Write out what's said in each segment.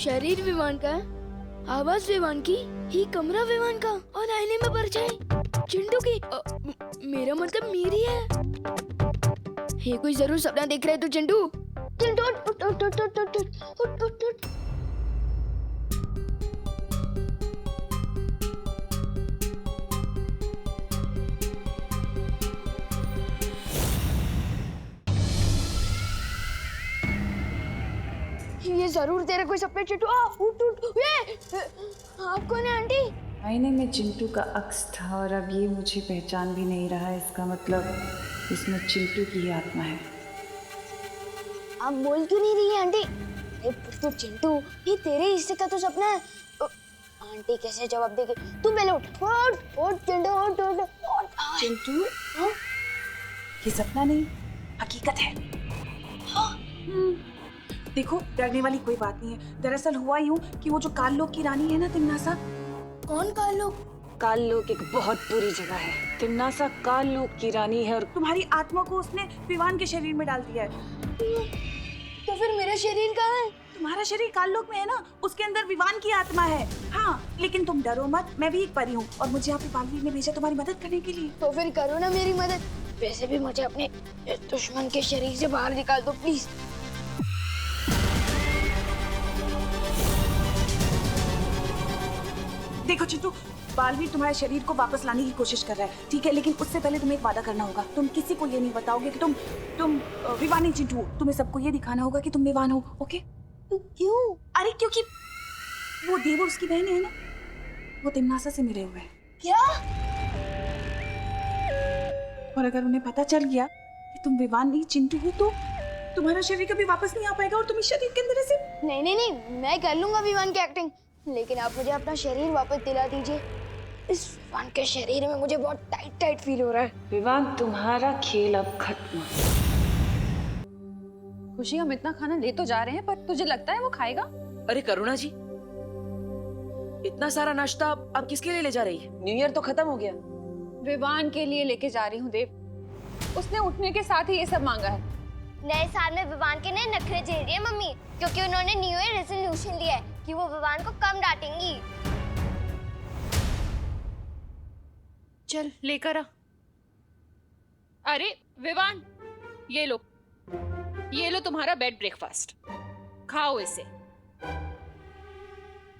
शरीर विमान का, आवाज विमान की, ही कमरा विमान का और आईने में परछाई चिंटू की। मेरा मतलब मेरी है। ये कोई जरूर सपना देख रहा है। तो चिंटू चिंटू उठ उठ उठ उठ उठ उठ उठ उठ उठ। ये जरूर तेरे कोई सपने चिंटू। उठ उठ। ये आप कौन है आंटी? आईने में चिंटू का अक्स था और अब ये मुझे पहचान भी नहीं रहा है। इसका मतलब इसमें चिंटू की ही आत्मा है। आप बोल क्यों नहीं रही है आंटी? अरे तो चिंटू, ये तेरे हिस्से का तो सपना है। आंटी कैसे जवाब देगी? तू पहले उठ उठ उठ चिंटू उठ उठ उठ। चिंटू, ये सपना नहीं, हकीकत है। देखो, डरने वाली कोई बात नहीं है। दरअसल हुआ यूं कि वो जो काल लोक की रानी है ना, तिम्नासा। कौन काल लोक? काल लोक एक बहुत बुरी जगह है। तिम्नासा काल लोक की रानी है और तुम्हारी आत्मा को उसने विवान के शरीर में डाल दिया है। तो फिर मेरा शरीर कहाँ है? तुम्हारा शरीर काल लोक में है ना, उसके अंदर विवान की आत्मा है। हाँ, लेकिन तुम डरो मत, मैं भी एक परी हूँ और मुझे यहाँ पे बालवीर ने भेजा तुम्हारी मदद करने के लिए। तो फिर करो ना मेरी मदद। वैसे भी मुझे अपने दुश्मन के शरीर से बाहर निकाल दो प्लीज। देखो चिंटू, बालवीर तुम्हारे शरीर को वापस लाने की कोशिश कर रहा है, ठीक है? लेकिन उससे पहले तुम्हें एक वादा करना होगा। तुम किसी को ये नहीं बताओगे कि तुम विवान नहीं चिंटू। तुम्हें सबको ये दिखाना होगा कि तुम विवान हो, ओके? क्यों? अरे क्योंकि वो देव और उसकी बहन है ना, वो तिम्नासा से मिले हुए हैं। क्या? और अगर उन्हें पता चल गया कि तुम विवान नहीं चिंटू हो तो तुम्हारा शरीर कभी वापस नहीं आ पाएगा और तुम इस शरीर के अंदर ऐसे। नहीं नहीं नहीं, मैं कर लूंगा विवान की एक्टिंग, लेकिन आप मुझे अपना शरीर वापस दिला दीजिए। इस विवान के शरीर में मुझे बहुत टाइट टाइट फील हो रहा है। विवान, तुम्हारा खेल अब खत्म। खुशी, हम इतना खाना ले तो जा रहे हैं, पर तुझे लगता है वो खाएगा? अरे करुणा जी, इतना सारा नाश्ता आप किसके लिए ले जा रही है? न्यू ईयर तो खत्म हो गया। विवान के लिए लेके जा रही हूँ देव। उसने उठने के साथ ही ये सब मांगा है। नए साल में विवान के नए नखरे झेल रही है मम्मी, क्योंकि उन्होंने न्यू ईयर रेजोल्यूशन लिया है कि वो विवान को कम डांटेंगी। चल लेकर आ। अरे विवान, ये लो तुम्हारा बेड ब्रेकफास्ट, खाओ इसे।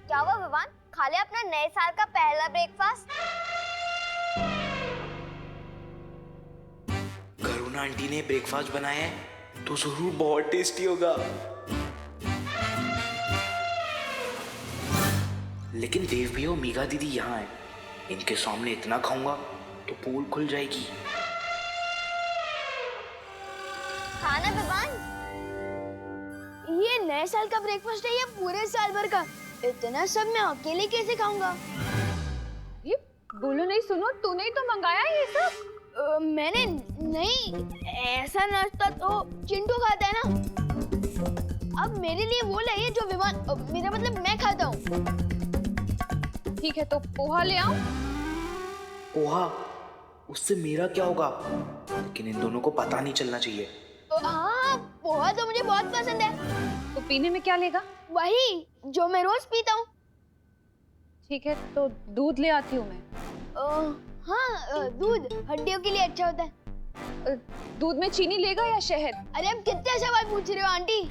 क्या हुआ विवान, खा ले अपना नए साल का पहला ब्रेकफास्ट। करुणा आंटी ने ब्रेकफास्ट बनाया है तो जरूर बहुत टेस्टी होगा। लेकिन देव भी और मीगा दीदी यहाँ है, इनके सामने इतना खाऊंगा तो पोल खुल जाएगी। खाना विवान, ये नए साल का ब्रेकफास्ट है या पूरे साल भर का? इतना सब मैं अकेले कैसे खाऊंगा? ये बोलो नहीं, सुनो, तूने ही तो मंगाया ये सब। मैंने नहीं, ऐसा नाश्ता तो चिंटू खाता है ना। अब मेरे लिए वो लाइए जो विवान, मेरा मतलब मैं खाता हूँ। ठीक है, तो पोहा ले आओ। पोहा? उससे मेरा क्या होगा? लेकिन इन दोनों को पता नहीं चलना चाहिए। हाँ, पोहा तो मुझे बहुत पसंद है। तो पीने में क्या लेगा? वही जो मैं रोज पीता हूँ। ठीक है, तो दूध ले आती हूँ मैं। हाँ, दूध हड्डियों के लिए अच्छा होता है। दूध में चीनी लेगा या शहद? अरे अब कितने सवाल पूछ रहे हो आंटी?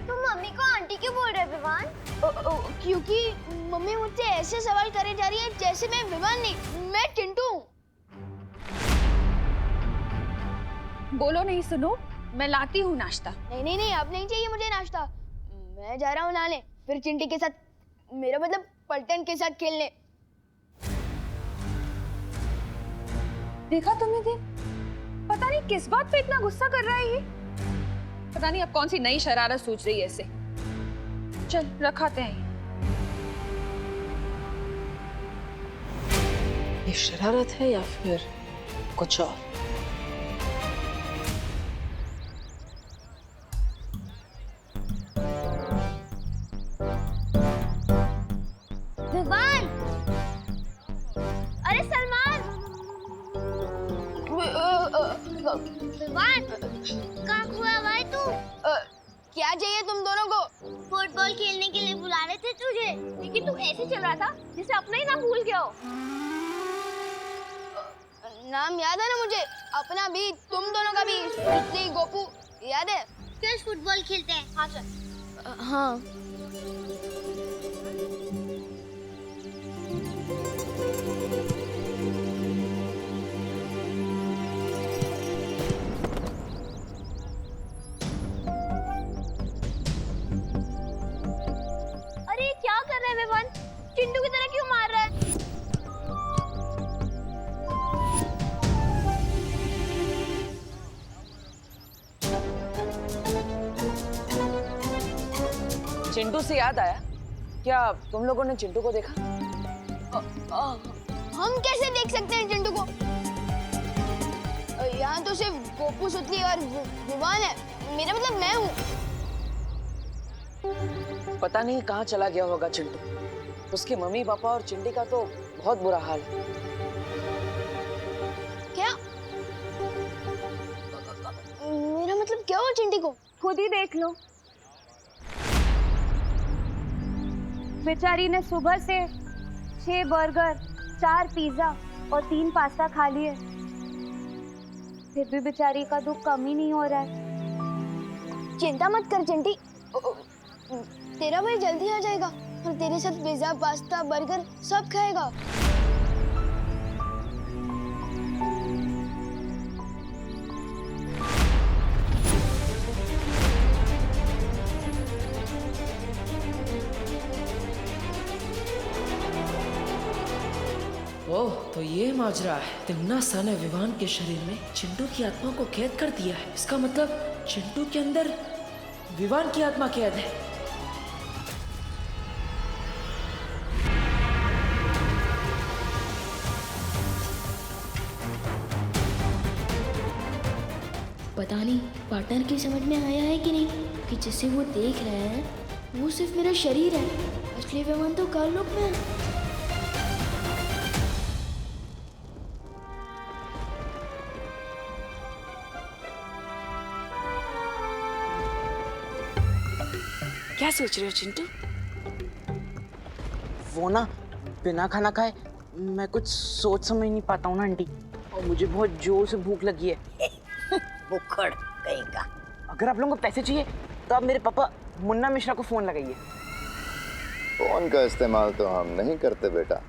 तुम मम्मी को आंटी क्यों बोल रहे विवान? क्योंकि मम्मी मुझसे ऐसे सवाल करे जा रही है जैसे मैं विवान नहीं, मैं चिंटू हूँ। बोलो नहीं, सुनो, मैं लाती हूँ नाश्ता। नहीं नहीं नहीं, अब नहीं चाहिए मुझे नाश्ता। मैं जा रहा हूँ लाने, फिर चिंटी के साथ, मेरा मतलब पलटन के साथ खेलने। देखा तुमने देव, पता नहीं किस बात पे इतना गुस्सा कर रहा है ये। पता नहीं अब कौन सी नई शरारत सूझ रही है इसे। चल रखाते हैं ये शरारत है या फिर कुछ और? विवान, अरे सलमान, विवान कहाँ हुआ भाई तू? क्या चाहिए तुम दोनों को? फुटबॉल खेलने के लिए बुला रहे थे तुझे, लेकिन तू ऐसे चल रहा था जिसे अपना ही नाम भूल गया हो। नाम याद है ना मुझे, अपना भी, तुम दोनों का भी, श्रुति, गोपू, याद है? चल फुटबॉल खेलते हैं। हाँ चल। हाँ। अरे ये क्या कर रहा है विवान? चिंटू की तरह क्यों मार रहा है? चिंटू से याद आया, क्या तुम लोगों ने चिंटू को देखा? हम कैसे देख सकते हैं चिंटू को? यहाँ तो सिर्फ गोपू, सुतली और विवान है। मेरा मतलब मैं हूँ। पता नहीं कहाँ चला गया होगा चिंटू। उसके मम्मी पापा और चिंटी का तो बहुत बुरा हाल है। क्या? मेरा मतलब क्या हुआ चिंटी को? खुद ही देख लो। बेचारी ने सुबह से 6 बर्गर, 4 पिज्जा और 3 पास्ता खा लिए, फिर भी बेचारी का दुख कम ही नहीं हो रहा है। चिंता मत कर चिंटी, तेरा भाई जल्दी आ जाएगा और तेरे साथ पिज्जा, पास्ता, बर्गर सब खाएगा। ओह, तो ये माजरा है। तिम्ना ने विवान के शरीर में चिंटू की आत्मा को कैद कर दिया है। इसका मतलब चिंटू के अंदर विवान की आत्मा कैद है। पता नहीं पार्टनर की समझ में आया है कि नहीं कि जिसे वो देख रहे हैं वो सिर्फ मेरा शरीर है, असली विमान तो काललोक में है। क्या सोच रहे हो चिंटू? वो ना बिना खाना खाए मैं कुछ सोच समझ नहीं पाता हूँ ना आंटी, और मुझे बहुत जोर से भूख लगी है। बुखड़ कहीं का। अगर आप लोगों को पैसे चाहिए तो आप मेरे पापा मुन्ना मिश्रा को फोन लगाइए। फोन का इस्तेमाल तो हम नहीं करते बेटा।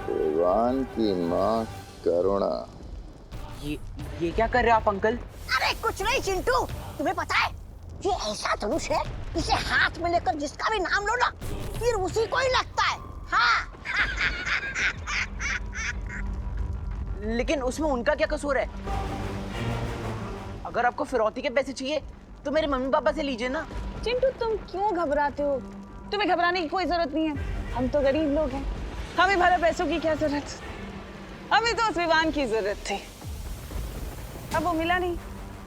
विवान की माँ करुणा। ये क्या कर रहे हो आप अंकल? अरे कुछ नहीं चिंटू, तुम्हें पता है ये ऐसा धनुष है, इसे हाथ में लेकर जिसका भी नाम लो ना फिर उसी को ही लगता है। हाँ। लेकिन उसमें उनका क्या कसूर है? अगर आपको फिरौती के पैसे चाहिए तो मेरे मम्मी पापा से लीजिए ना। चिंटू तुम क्यों घबराते हो? तुम्हें घबराने की कोई जरूरत नहीं है। हम तो गरीब लोग हैं, हमें भला पैसों की क्या जरूरत? हमें तो उस विवान की जरूरत थी, अब वो मिला नहीं।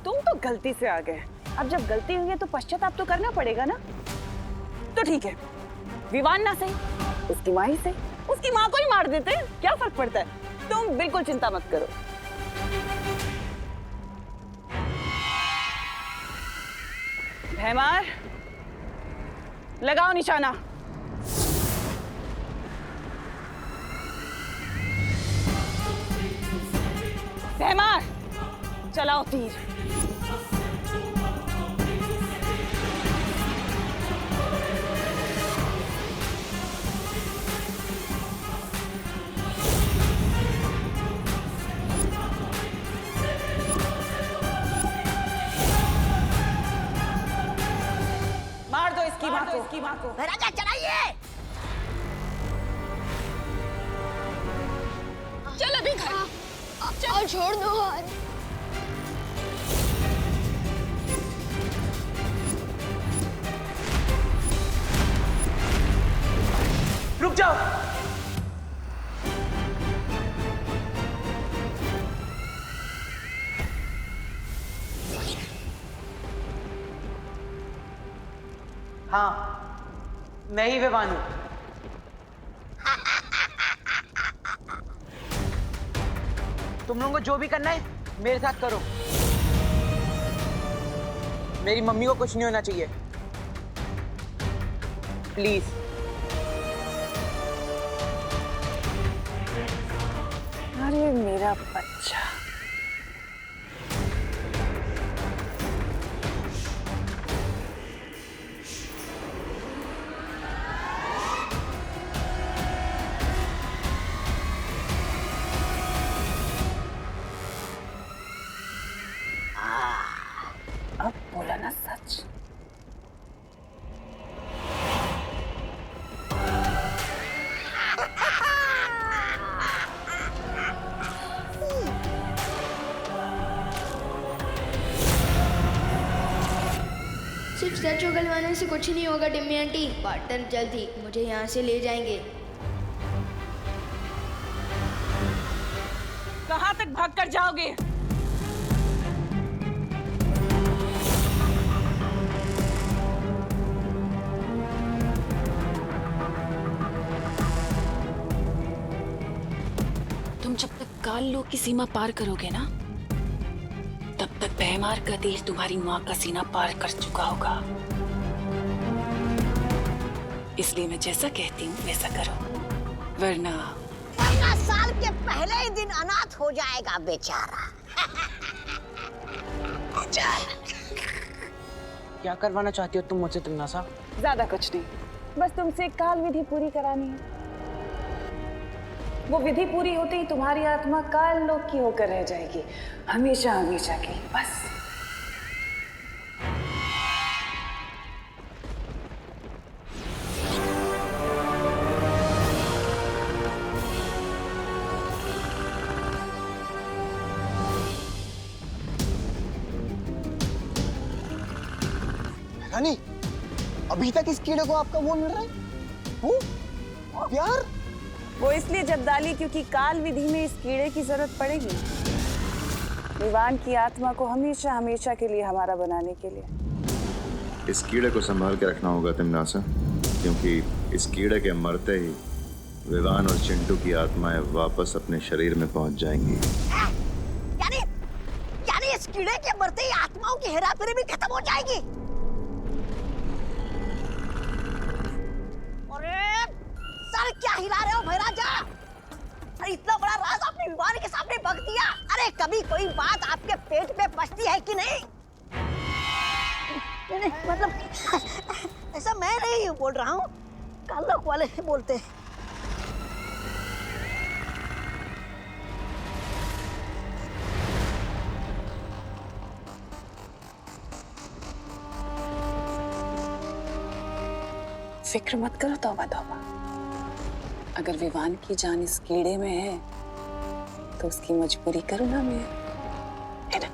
तुम तो गलती से आ गए, अब जब गलती हुई है तो पश्चाताप तो करना पड़ेगा ना। तो ठीक है, विवान ना सही, उसकी माँ ही सही, उसकी माँ को ही मार देते हैं, क्या फर्क पड़ता है? तुम बिल्कुल चिंता मत करो। भैमार, लगाओ निशाना। भैमार, चलाओ तीर। मार दो इसकी माँ को। राजा चलाइए। चल अभी घर और छोड़ दो यार। रुक जाओ। हाँ, मैं ही विवान हूँ। तुम लोगों को जो भी करना है मेरे साथ करो। मेरी मम्मी को कुछ नहीं होना चाहिए, प्लीज। अरे मेरा बच्चा, अब बोला ना सच। सिर्फ सच उगलवाने से कुछ नहीं होगा टिम्मी आंटी। पार्टनर जल्दी मुझे यहाँ से ले जाएंगे। कहाँ तक भाग कर जाओगे? तुम जब तक काल लोक की सीमा पार करोगे ना, तब तक भयमार का तेज तुम्हारी माँ का सीना पार कर चुका होगा। इसलिए मैं जैसा कहती हूँ वैसा करो, वरना 15 साल के पहले ही दिन अनाथ हो जाएगा बेचारा। क्या करवाना चाहती हो तुम मुझसे तिमनासा? ज्यादा कुछ नहीं, बस तुमसे काल विधि पूरी करानी है। वो विधि पूरी होते ही तुम्हारी आत्मा काल लोक की होकर रह जाएगी, हमेशा हमेशा की, बस। रानी, अभी तक इस कीड़े को आपका वो मिल रहा है? वो प्यार? वो इसलिए जब्दाली क्योंकि काल विधि में इस कीड़े की जरूरत पड़ेगी, विवान की आत्मा को हमेशा हमेशा के लिए हमारा बनाने के लिए। इस कीड़े को संभाल के रखना होगा तिमनासा, क्योंकि इस कीड़े के मरते ही विवान और चिंटू की आत्माएं वापस अपने शरीर में पहुंच जाएंगी। यानी इस कीड़े के मरते ही आत्माओं की हेराफेरी भी खत्म हो जाएगी। सर क्या हिला रहे हो भैराजा? अरे इतना बड़ा राज आपने विवान के सामने बक दिया। अरे कभी कोई बात आपके पेट में पचती है कि नहीं? नहीं, मतलब ऐसा मैं नहीं बोल रहा हूँ, काल लोक वाले बोलते हैं। फिक्र मत करो तौबा तौबा। अगर विवान की जान इस कीड़े में है तो उसकी मजबूरी करूंगा मैं, है ना?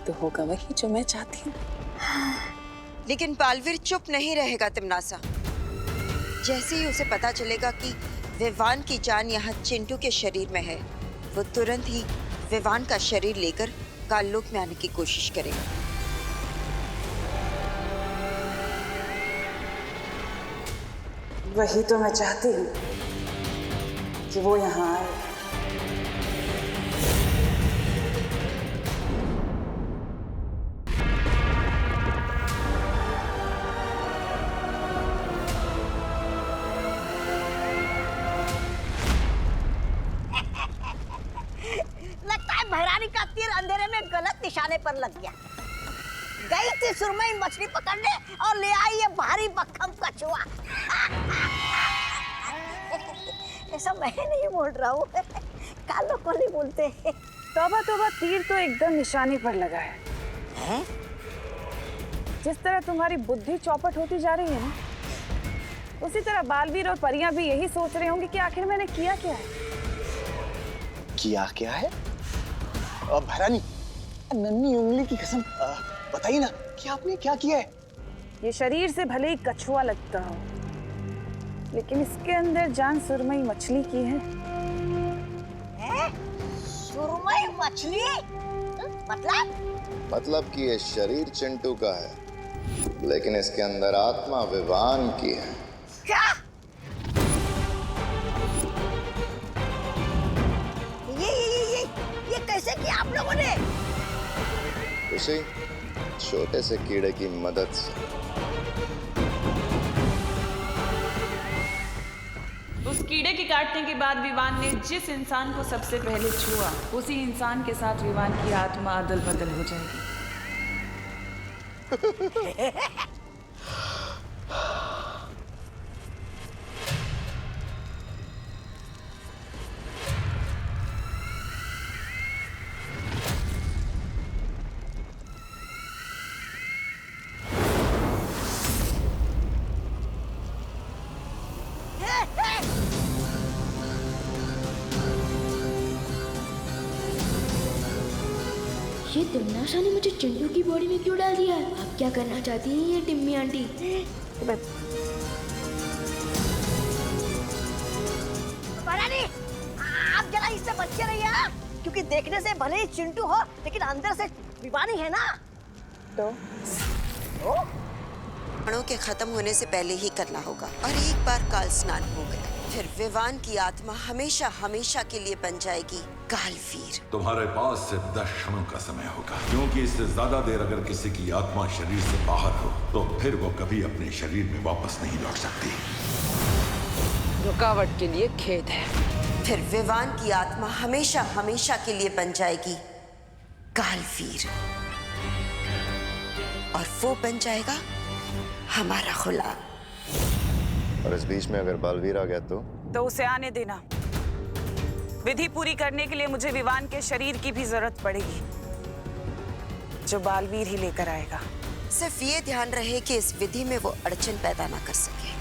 तो होगा वही जो मैं चाहती हूँ। लेकिन बालवीर चुप नहीं रहेगा तिमनासा। जैसे ही उसे पता चलेगा कि विवान की जान यहाँ चिंटू के शरीर में है, वो तुरंत ही विवान का शरीर लेकर काललोक में आने की कोशिश करेगा। वही तो मैं चाहती हूँ कि वो यहाँ आए। लगता है भैरानी का तीर अंधेरे में गलत निशाने पर लग गया। गई थी सुरमई मछली पकड़ने और ले आई ये भारी भक्कम कछुआ। ऐसा मैं नहीं बोल रहा हूँ, काल लोक वाले बोलते हैं। तौबा तौबा, तीर तो एकदम निशाने पर लगा है। जिस तरह तुम्हारी बुद्धि चौपट होती जा रही है ना, उसी तरह बालवीर और परियां भी यही सोच रहे होंगे कि आखिर मैंने किया क्या है। किया क्या है? भैरानी, नन्ही उंगली की कसम बताइए ना कि आपने क्या किया है? ये शरीर से भले ही कछुआ लगता हो, लेकिन इसके अंदर जान सुरमई मछली की है। सुरमई मछली? मतलब मतलब कि ये शरीर चिंटू का है लेकिन इसके अंदर आत्मा विवान की है। क्या? ये कैसे किया आप लोगों ने? उसी छोटे से कीड़े की मदद से। उस कीड़े के काटने के बाद विवान ने जिस इंसान को सबसे पहले छुआ, उसी इंसान के साथ विवान की आत्मा अदल बदल हो जाएगी। ये तिमनाशा ने मुझे चिंटू की बॉडी में क्यों डाल दिया है? आप क्या करना चाहती हैं ये टिम्मी आंटी? महारानी, आप जरा इससे बच के रहिए, क्योंकि देखने से भले ही चिंटू हो, लेकिन अंदर से विवानी है ना। तो प्राणों के खत्म होने से पहले ही करना होगा। और एक बार काल स्नान हो गया, फिर विवान की आत्मा हमेशा हमेशा के लिए बन जाएगी कालवीर। तुम्हारे पास सिर्फ 10 क्षणों का समय होगा, क्योंकि इससे ज्यादा देर अगर किसी की आत्मा शरीर से बाहर हो तो फिर वो कभी अपने शरीर में वापस नहीं लौट सकती। रुकावट के लिए खेद है। फिर विवान की आत्मा हमेशा हमेशा के लिए बन जाएगी कालवीर, और वो बन जाएगा हमारा गुलाम। और इस बीच में अगर बालवीर आ गया तो उसे आने देना। विधि पूरी करने के लिए मुझे विवान के शरीर की भी जरूरत पड़ेगी, जो बालवीर ही लेकर आएगा। सिर्फ ये ध्यान रहे कि इस विधि में वो अड़चन पैदा ना कर सके।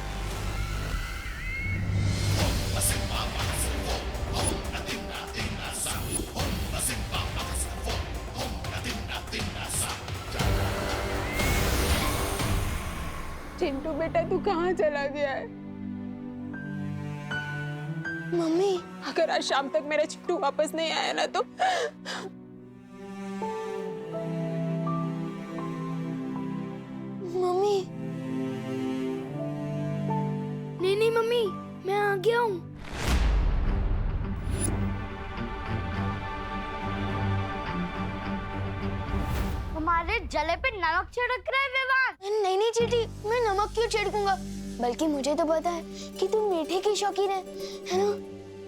चिंटू बेटा, तू कहाँ चला गया है? मम्मी, अगर आज शाम तक मेरा चिंटू वापस नहीं आया ना तो मम्मी। नहीं मम्मी, मैं आ गया हूँ। हमारे जले पे नमक छिड़क रहा है विवान। नहीं चीटी, मैं नमक क्यों छिड़कूंगा? बल्कि मुझे तो पता है कि तुम मीठे की शौकीन है ना?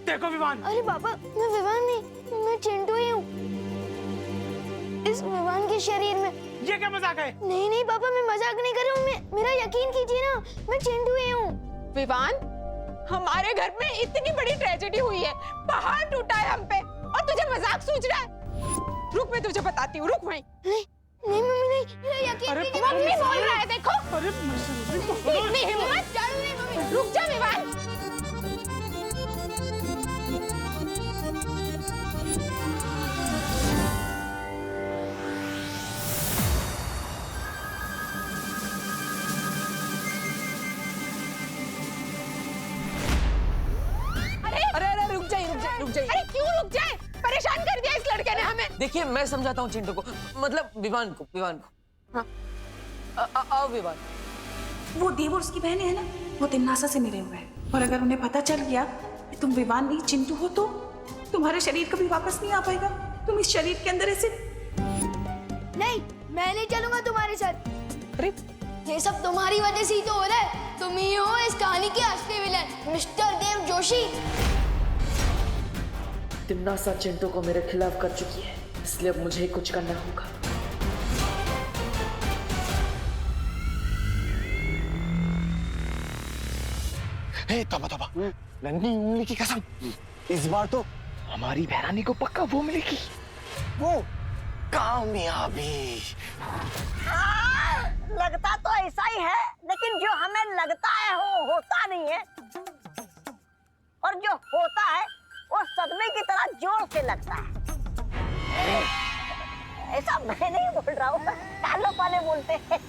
देखो विवान। अरे पापा, मैं विवान नहीं, मैं चिंटू ही हूँ। इस विवान के शरीर में। ये क्या मजाक है? नहीं पापा, मैं मजाक नहीं कर रहा हूँ। मेरा यकीन कीजिए ना, मैं चिंटू ही हूँ। विवान, हमारे घर में इतनी बड़ी ट्रेजेडी हुई है, पहाड़ टूटा है हम पे, और तुझे मजाक सूझ रहा है? रुक, मैं तुझे बताती हूँ, रुक वहीं। नहीं मम्मी, नहीं, मेरा यकीन कीजिए। मम्मी बोल रहा है, देखो। इतनी हिम्मत? रुक जा विवान। अरे रुक जाइए। अरे क्यों रुक जाए? परेशान कर दिया इस लड़के ने हमें। देखिए, मैं समझाता हूँ चिंटू को, मतलब विवान को। हाँ, आओ विवान। वो देव और उसकी बहन है ना, वो तिमनासा से मिले हुए हैं, और अगर उन्हें पता चल गया कि तुम विवान नहीं चिंटू हो तो तुम्हारे शरीर कभी वापस नहीं आ पाएगा। तुम इस शरीर के अंदर ऐसे। नहीं, मैं नहीं चलूंगा तुम्हारे साथ। अरे ये सब तुम्हारी वजह से ही तो हो रहा है। तुम ही हो इस कहानी के असली विलन, मिस्टर देव जोशी। तिमनासा चिंटू को मेरे खिलाफ कर चुकी है, इसलिए अब मुझे ही कुछ करना होगा। हे तोबा, नन्ही उंगली की कसम, इस बार तो हमारी बहरानी को पक्का वो मिलेगी, वो कामयाबी। लगता तो ऐसा ही है, लेकिन जो हमें लगता है वो होता नहीं है, और जो होता है वो सदमे की तरह जोर से लगता है। ऐसा मैं नहीं बोल रहा हूँ, कालो पाले बोलते हैं।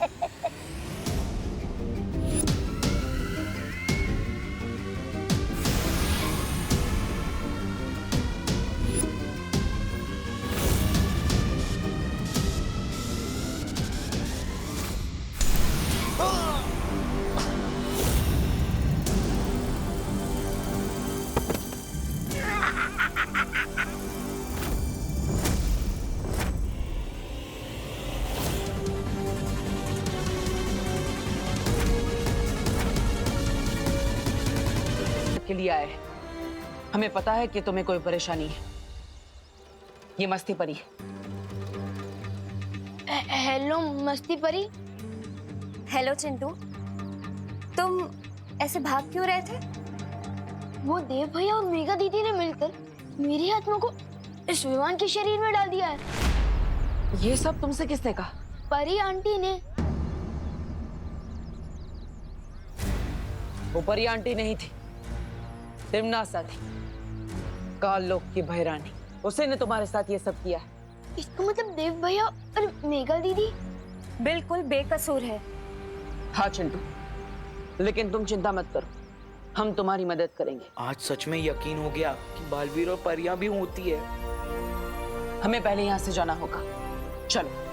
लिया है। हमें पता है कि तुम्हें कोई परेशानी है। ये मस्ती परी है। हेलो मस्ती परी। हेलो चिंटू, तुम ऐसे भाग क्यों रहे थे? वो देव भैया और मेघा दीदी ने मिलकर मेरी आत्मा को इस विमान के शरीर में डाल दिया है। ये सब तुमसे किसने कहा? परी आंटी ने। वो परी आंटी नहीं थी, तिमनासा थी, काल लोक की भैरानी। उसी ने तुम्हारे साथ ये सब किया है। इसका मतलब देव भैया और मेघा दीदी बिल्कुल बेकसूर है। हाँ चिंटू, लेकिन तुम चिंता मत करो, हम तुम्हारी मदद करेंगे। आज सच में यकीन हो गया कि बालवीर और परियां भी होती है। हमें पहले यहाँ से जाना होगा। चलो।